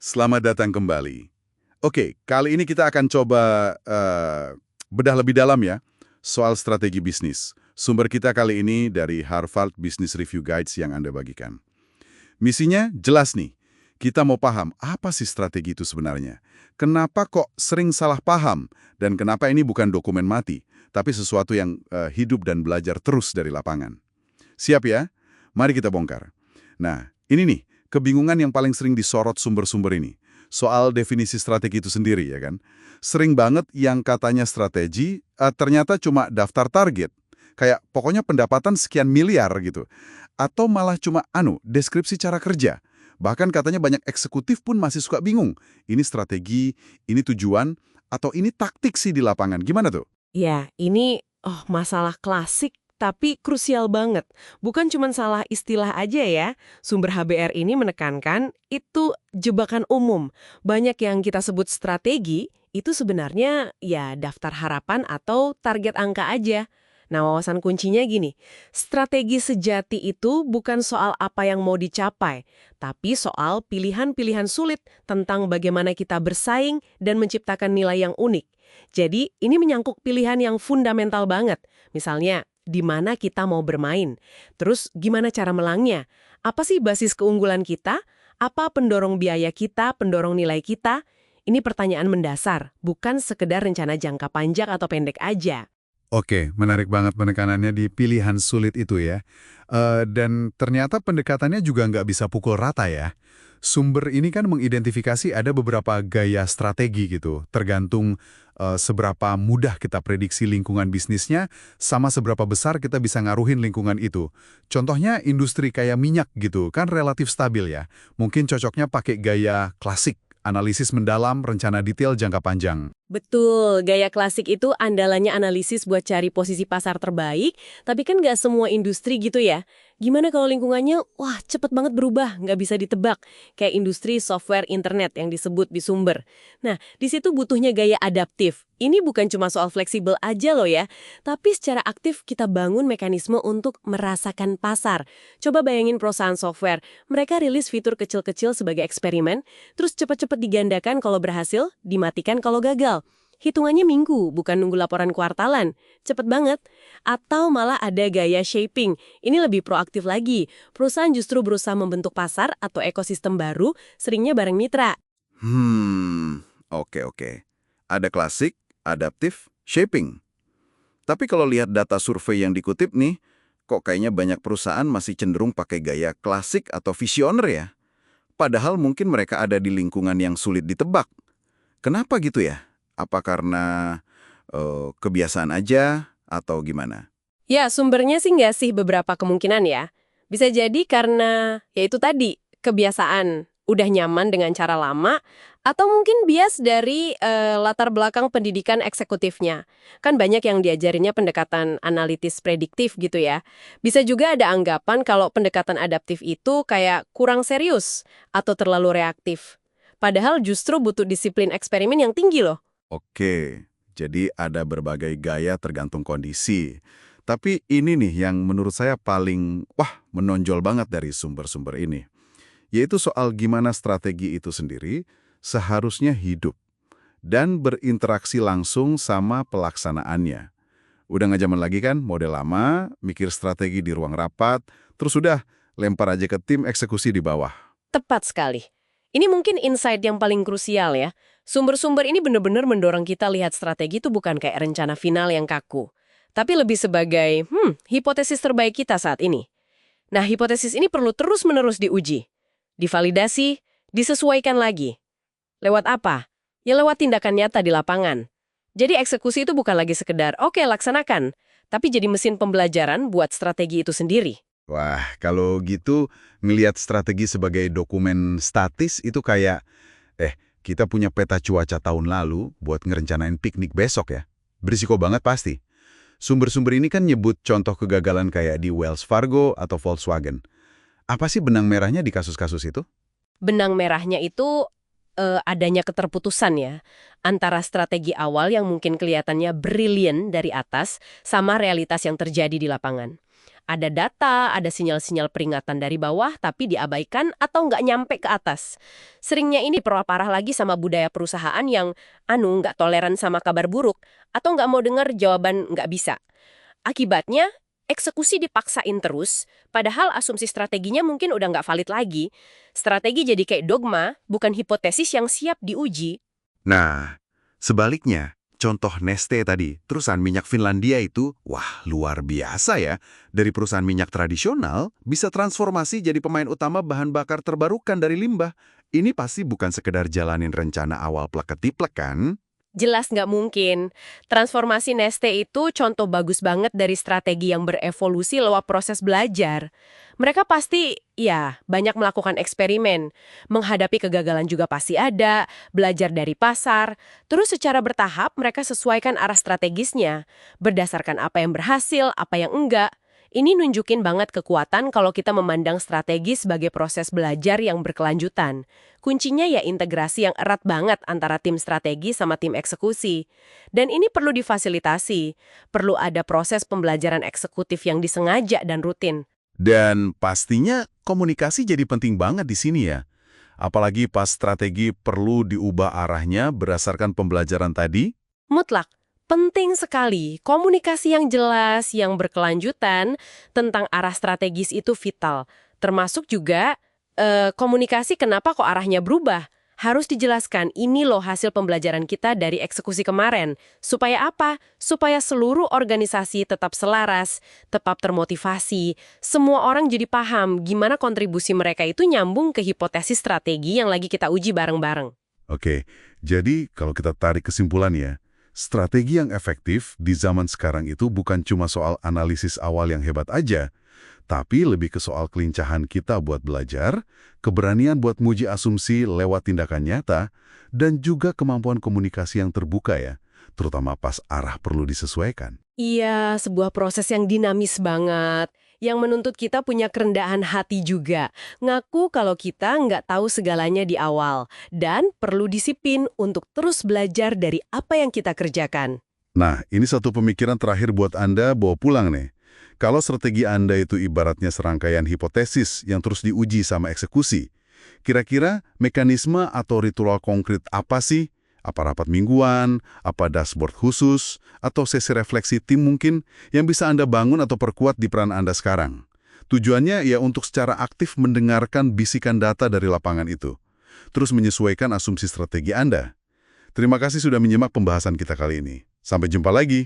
Selamat datang kembali. Oke, kali ini kita akan coba bedah lebih dalam ya soal strategi bisnis. Sumber kita kali ini dari Harvard Business Review Guides yang Anda bagikan. Misinya jelas nih, kita mau paham apa sih strategi itu sebenarnya. Kenapa kok sering salah paham, dan kenapa ini bukan dokumen mati, tapi sesuatu yang hidup dan belajar terus dari lapangan. Siap ya? Mari kita bongkar. Nah, ini nih, kebingungan yang paling sering disorot sumber-sumber ini. Soal definisi strategi itu sendiri, ya kan? Sering banget yang katanya strategi, ternyata cuma daftar target. Kayak pokoknya pendapatan sekian miliar gitu. Atau malah cuma, deskripsi cara kerja. Bahkan katanya banyak eksekutif pun masih suka bingung. Ini strategi, ini tujuan, atau ini taktik sih di lapangan. Gimana tuh? Ya, ini masalah klasik tapi krusial banget. Bukan cuma salah istilah aja ya. Sumber HBR ini menekankan itu jebakan umum. Banyak yang kita sebut strategi, itu sebenarnya ya daftar harapan atau target angka aja. Nah, wawasan kuncinya gini, strategi sejati itu bukan soal apa yang mau dicapai, tapi soal pilihan-pilihan sulit tentang bagaimana kita bersaing dan menciptakan nilai yang unik. Jadi, ini menyangkut pilihan yang fundamental banget. Misalnya, di mana kita mau bermain. Terus, gimana cara melangnya? Apa sih basis keunggulan kita? Apa pendorong biaya kita, pendorong nilai kita? Ini pertanyaan mendasar, bukan sekedar rencana jangka panjang atau pendek aja. Oke, menarik banget penekanannya di pilihan sulit itu ya. Dan ternyata pendekatannya juga nggak bisa pukul rata ya. Sumber ini kan mengidentifikasi ada beberapa gaya strategi gitu, tergantung seberapa mudah kita prediksi lingkungan bisnisnya, sama seberapa besar kita bisa ngaruhin lingkungan itu. Contohnya industri kayak minyak gitu, kan relatif stabil ya. Mungkin cocoknya pakai gaya klasik, analisis mendalam, rencana detail jangka panjang. Betul, gaya klasik itu andalannya analisis buat cari posisi pasar terbaik, tapi kan nggak semua industri gitu ya. Gimana kalau lingkungannya, wah cepet banget berubah, nggak bisa ditebak. Kayak industri software internet yang disebut di sumber. Nah, di situ butuhnya gaya adaptif. Ini bukan cuma soal fleksibel aja loh ya, tapi secara aktif kita bangun mekanisme untuk merasakan pasar. Coba bayangin perusahaan software, mereka rilis fitur kecil-kecil sebagai eksperimen, terus cepet-cepet digandakan kalau berhasil, dimatikan kalau gagal. Hitungannya minggu, bukan nunggu laporan kuartalan. Cepet banget. Atau malah ada gaya shaping. Ini lebih proaktif lagi. Perusahaan justru berusaha membentuk pasar atau ekosistem baru, seringnya bareng mitra. Oke. Ada klasik, adaptif, shaping. Tapi kalau lihat data survei yang dikutip nih, kok kayaknya banyak perusahaan masih cenderung pakai gaya klasik atau visioner ya? Padahal mungkin mereka ada di lingkungan yang sulit ditebak. Kenapa gitu ya? Apa karena kebiasaan aja atau gimana? Ya, sumbernya sih nggak sih beberapa kemungkinan ya. Bisa jadi karena, ya itu tadi, kebiasaan. Udah nyaman dengan cara lama, atau mungkin bias dari latar belakang pendidikan eksekutifnya. Kan banyak yang diajarinnya pendekatan analitis prediktif gitu ya. Bisa juga ada anggapan kalau pendekatan adaptif itu kayak kurang serius, atau terlalu reaktif. Padahal justru butuh disiplin eksperimen yang tinggi loh. Oke, jadi ada berbagai gaya tergantung kondisi. Tapi ini nih yang menurut saya paling, menonjol banget dari sumber-sumber ini. Yaitu soal gimana strategi itu sendiri seharusnya hidup dan berinteraksi langsung sama pelaksanaannya. Udah nggak zaman lagi kan, model lama, mikir strategi di ruang rapat, terus udah lempar aja ke tim eksekusi di bawah. Tepat sekali. Ini mungkin insight yang paling krusial ya. Sumber-sumber ini benar-benar mendorong kita lihat strategi itu bukan kayak rencana final yang kaku. Tapi lebih sebagai, hipotesis terbaik kita saat ini. Nah, hipotesis ini perlu terus-menerus diuji. Divalidasi, disesuaikan lagi. Lewat apa? Ya lewat tindakan nyata di lapangan. Jadi eksekusi itu bukan lagi sekedar, oke laksanakan, tapi jadi mesin pembelajaran buat strategi itu sendiri. Wah, kalau gitu ngelihat strategi sebagai dokumen statis itu kayak, kita punya peta cuaca tahun lalu buat ngerencanain piknik besok ya. Berisiko banget pasti. Sumber-sumber ini kan nyebut contoh kegagalan kayak di Wells Fargo atau Volkswagen. Apa sih benang merahnya di kasus-kasus itu? Benang merahnya itu adanya keterputusan ya, antara strategi awal yang mungkin kelihatannya brilian dari atas, sama realitas yang terjadi di lapangan. Ada data, ada sinyal-sinyal peringatan dari bawah, tapi diabaikan atau nggak nyampe ke atas. Seringnya ini diperparah lagi sama budaya perusahaan yang nggak toleran sama kabar buruk, atau nggak mau dengar jawaban nggak bisa. Akibatnya, eksekusi dipaksain terus, padahal asumsi strateginya mungkin udah nggak valid lagi. Strategi jadi kayak dogma, bukan hipotesis yang siap diuji. Nah, sebaliknya, contoh Neste tadi, perusahaan minyak Finlandia itu, wah luar biasa ya. Dari perusahaan minyak tradisional, bisa transformasi jadi pemain utama bahan bakar terbarukan dari limbah. Ini pasti bukan sekedar jalanin rencana awal plek-ketiplek kan? Jelas nggak mungkin. Transformasi Neste itu contoh bagus banget dari strategi yang berevolusi lewat proses belajar. Mereka pasti, ya, banyak melakukan eksperimen. Menghadapi kegagalan juga pasti ada, belajar dari pasar. Terus secara bertahap mereka sesuaikan arah strategisnya. Berdasarkan apa yang berhasil, apa yang enggak. Ini nunjukin banget kekuatan kalau kita memandang strategi sebagai proses belajar yang berkelanjutan. Kuncinya ya integrasi yang erat banget antara tim strategi sama tim eksekusi. Dan ini perlu difasilitasi. Perlu ada proses pembelajaran eksekutif yang disengaja dan rutin. Dan pastinya komunikasi jadi penting banget di sini ya. Apalagi pas strategi perlu diubah arahnya berdasarkan pembelajaran tadi. Mutlak. Penting sekali, komunikasi yang jelas, yang berkelanjutan tentang arah strategis itu vital. Termasuk juga komunikasi kenapa kok arahnya berubah. Harus dijelaskan, ini loh hasil pembelajaran kita dari eksekusi kemarin. Supaya apa? Supaya seluruh organisasi tetap selaras, tetap termotivasi. Semua orang jadi paham gimana kontribusi mereka itu nyambung ke hipotesis strategi yang lagi kita uji bareng-bareng. Oke, jadi kalau kita tarik kesimpulan ya, strategi yang efektif di zaman sekarang itu bukan cuma soal analisis awal yang hebat aja, tapi lebih ke soal kelincahan kita buat belajar, keberanian buat muji asumsi lewat tindakan nyata, dan juga kemampuan komunikasi yang terbuka ya, terutama pas arah perlu disesuaikan. Iya, sebuah proses yang dinamis banget, yang menuntut kita punya kerendahan hati juga. Ngaku kalau kita nggak tahu segalanya di awal, dan perlu disiplin untuk terus belajar dari apa yang kita kerjakan. Nah, ini satu pemikiran terakhir buat Anda bawa pulang nih. Kalau strategi Anda itu ibaratnya serangkaian hipotesis yang terus diuji sama eksekusi, kira-kira mekanisme atau ritual konkret apa sih? Apa rapat mingguan, apa dashboard khusus, atau sesi refleksi tim mungkin yang bisa Anda bangun atau perkuat di peran Anda sekarang? Tujuannya ya untuk secara aktif mendengarkan bisikan data dari lapangan itu, terus menyesuaikan asumsi strategi Anda. Terima kasih sudah menyimak pembahasan kita kali ini. Sampai jumpa lagi.